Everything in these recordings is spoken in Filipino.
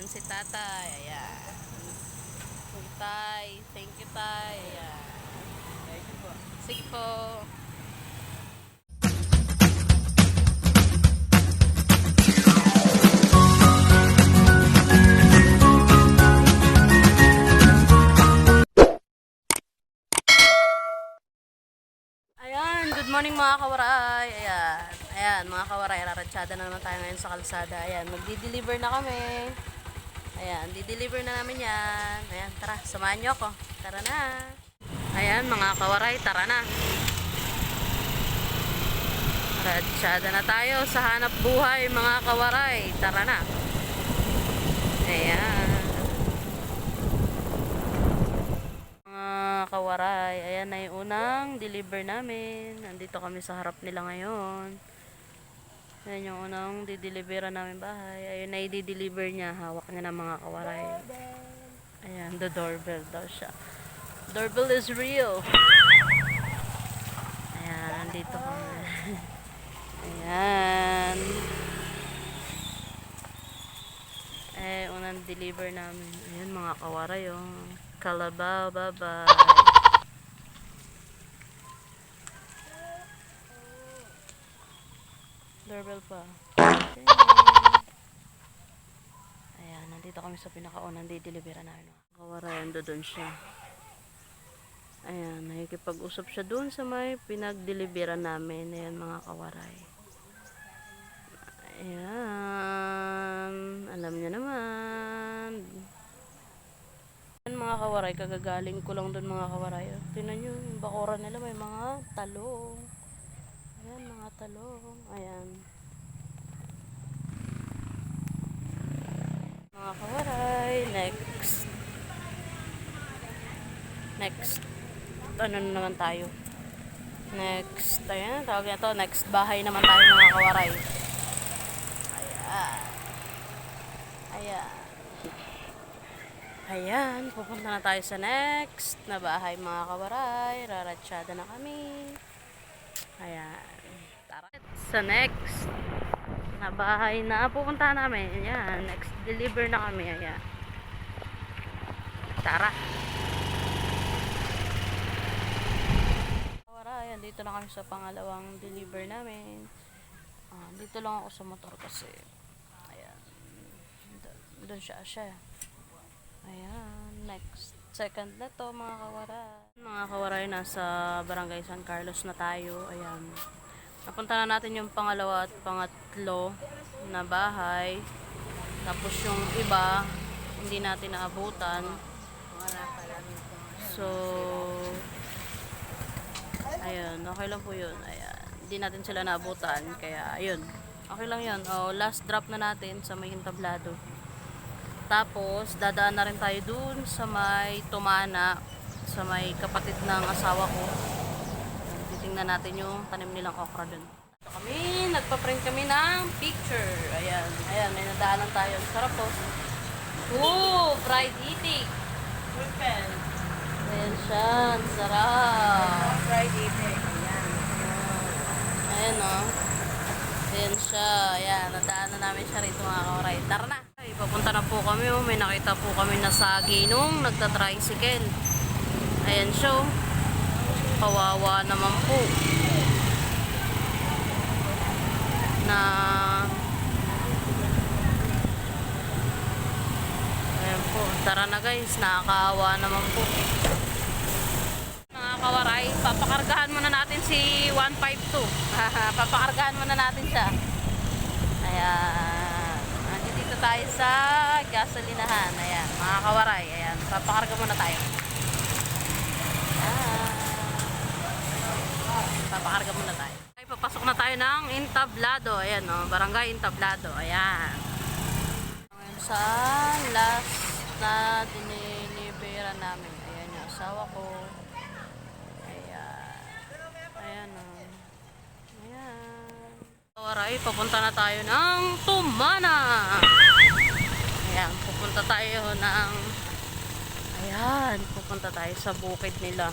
si tatay. Ayan. Tay, thank you tay. Ayan. Thank you po. Sige po. Ayan, good morning mga kawaray. Ayan, ayan mga kawaray, raratsyada na naman tayo ngayon sa kalsada. Ayan, magdi-deliver na kami. Ayan, di-deliver na namin yan. Ayan, tara, samahan nyo ako. Tara na. Ayan mga kawaray, tara na. Raratsyada na tayo sa hanap buhay mga kawaray. Tara na. Ayan. Kawaray, ayan na yung unang deliver namin. Nandito kami sa harap nila ngayon. Ayan yung unang dideliveran namin bahay. Ayun na i-deliver niya. Hawak niya ng mga kawaray. Ayan, the doorbell daw siya. Doorbell is real. Ayan, nandito kami. Ayan. Unang deliver namin. Ayan mga kawaray yung Kalabaw, bye-bye. Doorbell pa. Okay. Ayan, nandito kami sa pinakaunang di-deliveran namin. Kawarayan doon siya. Ayan, nakikipag-usap siya doon sa may pinag-deliveran namin. Ayan mga kawaray. Ayan, alam niya naman. Ayan mga kawaray, kagagaling ko lang doon mga kawaray. Tingnan nyo, yung bakuran nila may mga talong. Ayan, mga talong. Ayan. Mga kawaray, next. Ano na naman tayo? Next, ayan, tawag na to. Next bahay naman tayo mga kawaray. Ayan. Ayan. Ayan, pupunta na tayo sa next na bahay mga kawaray. Raratsyada na kami. Ayan. Tara. Sa next na bahay na pupunta namin. Ayan, next deliver na kami. Ayan. Tara. Ayan, dito na kami sa pangalawang deliver namin. Dito lang ako sa motor kasi ayan, doon siya. Ayan, next second na to mga kawaray, nasa Barangay San Carlos na tayo. Ayan, napunta na natin yung pangalawa at pangatlo na bahay, tapos yung iba hindi natin naabutan. So ayun, okay lang po yun. Ayan, hindi natin sila naabutan. Kaya, ayun. Okay lang yun. Last drop na natin sa may entablado. Tapos, dadaan na rin tayo dun sa may Tumana. Sa may kapatid ng asawa ko. Titingnan natin yung tanim nilang okra dun. Ito kami, nagpa-print kami ng picture. Ayan, ayan, may nadaanan tayo. Sarap po. Ooh, fried itik. Purple. Ayan siya, sarap. Fried evening. Ayan. Ayan o. Ayan siya. Ayan, nadaan na namin siya rito mga kawaray. Tara na. Ay, papunta na po kami. May nakita po kami na sagi nung nagta-tricycle. Ayan siya o. Kawawa naman po. Na ayan po. Tara na guys. Nakakaawa naman po. Kawaray, papakargahan muna natin si 152. Papakargahan muna natin siya. Ayan, dito tayo sa gasolinahan. Ayan, mga kawaray. Ayan, papakarga muna tayo. Ayan, papakarga muna tayo. Ay, papasok na tayo ng entablado. Ayan o, barangay entablado. Ayan, sa last na dinilibera namin. Ayan yung asawa ko. Ayan o. Ayan. Kawaray, papunta na tayo ng Tumana. Ayan, pupunta tayo ng ayan, pupunta tayo sa bukid nila.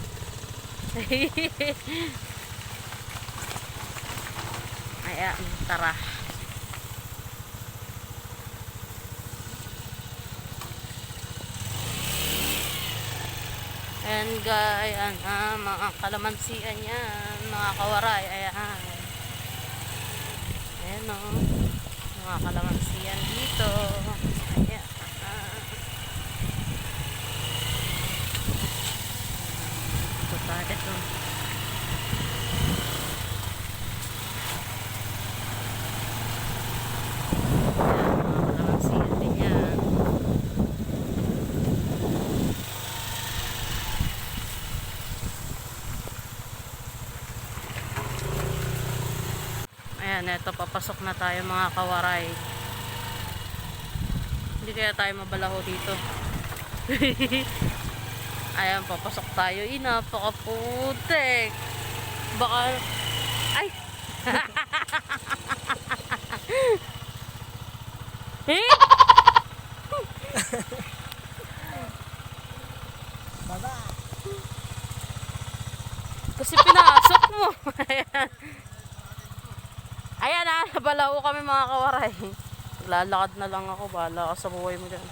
Ayan, tara. Ayan guys, ayan, mga kalamansian yan, mga kawaray, ayan. Ayan o, mga kalamansian dito. Ayan. Ito pa, ito. Ayan, mga kalamansian din yan. Ayan, eto papasok na tayo mga kawaray. Hindi kaya tayo mabalaho dito. Ayan, papasok tayo. Napakaputik. Baka, ay! Eh? Baba. Kasi pinasok mo. Ayan. Ayan na, nabalaho kami mga kawaray. Lalakad na lang ako, bahala ka sa buhay mo dyan.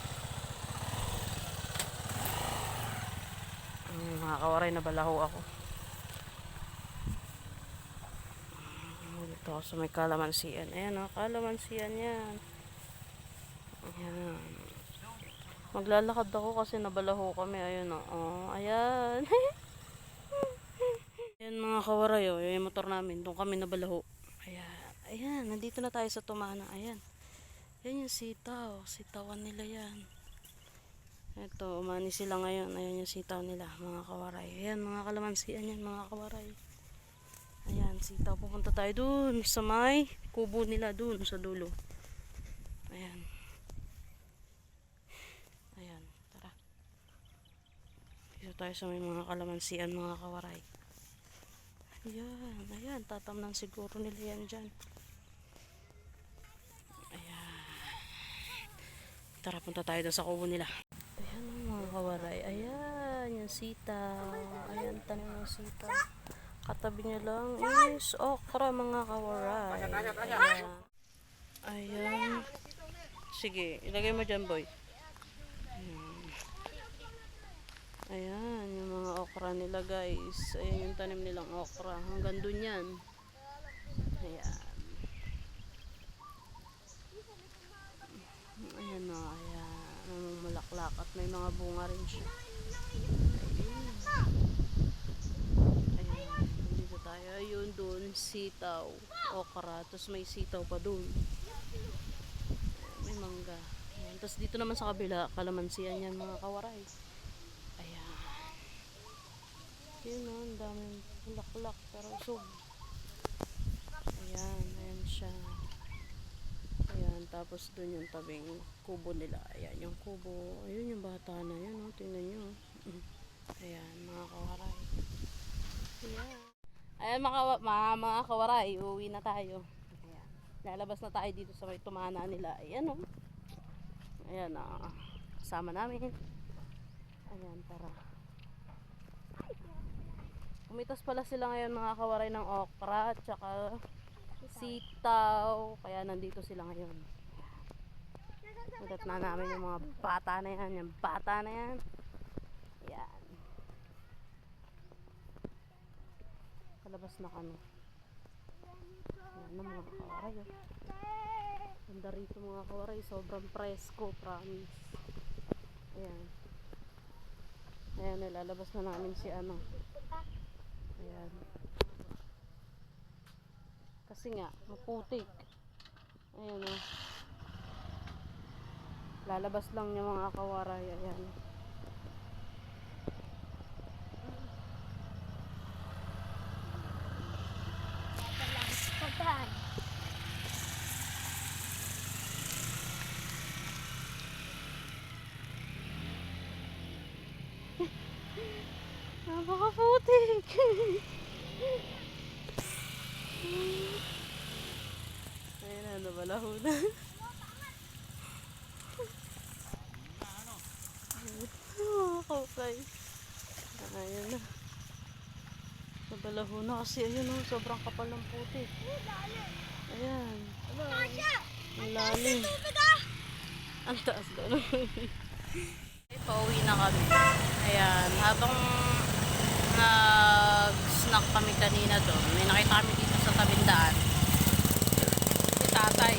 Mga kawaray, nabalaho ako. Dito ako sa may kalamansian. Ayan o, kalamansian yan. Ayan. Maglalakad ako kasi nabalaho kami. Ayan o, ayan. Ayan mga kawaray o, yung motor namin. Doon kami nabalaho. Ayan. Ayan, nandito na tayo sa Tumana. Ayan. Ayan yung sitaw. Sitawan nila yan. Ito, umani sila ngayon. Ayan yung sitaw nila, mga kawaray. Ayan, mga kalamansian yan, mga kawaray. Ayan, sitaw. Pupunta tayo dun sa may kubo nila dun sa dulo. Ayan. Ayan, tara. Dito tayo sa may mga kalamansian, mga kawaray. Ayan, ayan. Tatamnan siguro nila yan dyan. Tara, punta tayo doon sa kubo nila. Ayan mga kawaray. Ayan, yung sitaw. Ayan, tanim ng sitaw. Katabi niya lang is okra mga kawaray. Ayan. Ayan. Sige, ilagay mo dyan boy. Ayan, yung mga okra nila guys. Ayan yung tanim nilang okra. Hanggang dun yan. Ayan. Ayan o, ayan. Namumulaklak at may mga bunga rin siya. Ayan. Dito tayo. Ayun dun, sitaw. Okra. Tapos may sitaw pa dun. May mangga. Ayan. Tapos dito naman sa kabila, kalamansian yan mga kawaray. Ayan. Yun o, ang daming bulaklak pero usog. Ayan, ayan siya. Ayan, tapos dun yung tabing kubo nila. Ayan yung kubo. Ayun yung bata na yan, oh. Tingnan nyo. Ayan, mga kawaray. Ayan. Ayan, mga kawaray. Uuwi na tayo. Ayan. Lalabas na tayo dito sa may Tumana nila. Ayan, oh. Ayan, kasama namin. Ayan, tara. Umitas pala sila ngayon mga kawaray ng okra at saka sitaw, kaya nandito sila ngayon. Ulat na namin yung mga bata na yan, yung bata na yan. Yan. Palabas na kami. Yan na mga kawaray. Ganda rito mga kawaray, sobrang presko, promise. Ayan. Ayan, nilalabas na namin si ano. Ayan. Kasi nga, maputik. Ayan o. Lalabas lang yung mga kawaray. Ayan. Napakaputik. Ayan na, nabalaho na. Okay. Ayan na. Nabalaho na kasi ayun o, sobrang kapal ng putik. Ayan. Ang lalim. Ang taas doon. Pauwi na kami. Ayan, habang nag-snack kami kanina doon, may nakita kami dito sa tabing daan. Si tatay.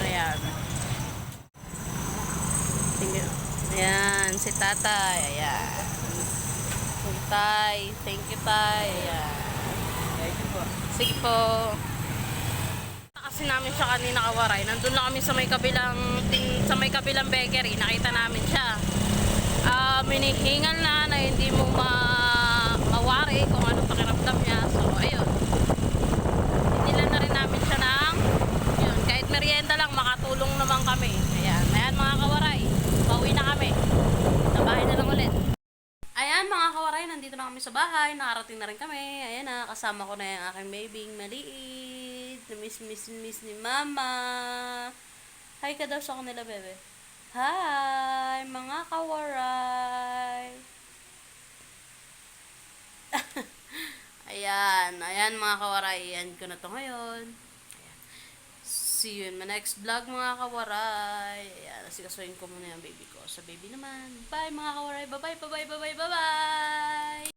Ayan. Tingnan. Ayan, si tatay. Ayan. Si tay. Thank you, tay. Ayan. Thank you po. Sige po. Kasi namin siya kanina kawaray. Nandun lang kami sa may kabilang bakery. Nakita namin siya. Minihingal na hindi mo mawari kung ano pakiramdam niya. So, ayun. Inilan na rin namin siya ng yun, kahit merienda lang, makatulong naman kami. Ayan. Ayan mga kawaray. Pauwi na kami. Sa bahay na lang ulit. Ayan mga kawaray, nandito na kami sa bahay. Nakarating na rin kami. Ayan na, kasama ko na yung aking babying maliit. Miss ni mama. Hi ka daw sa kanila, bebe. Hi, mga kawaray. Ayan mga kawaray. Ayan ko na to ngayon. Ayan. See you in my next vlog mga kawaray. Ayan, asikasuhin ko muna yung baby ko. Sa baby naman. Bye mga kawaray. Bye-bye.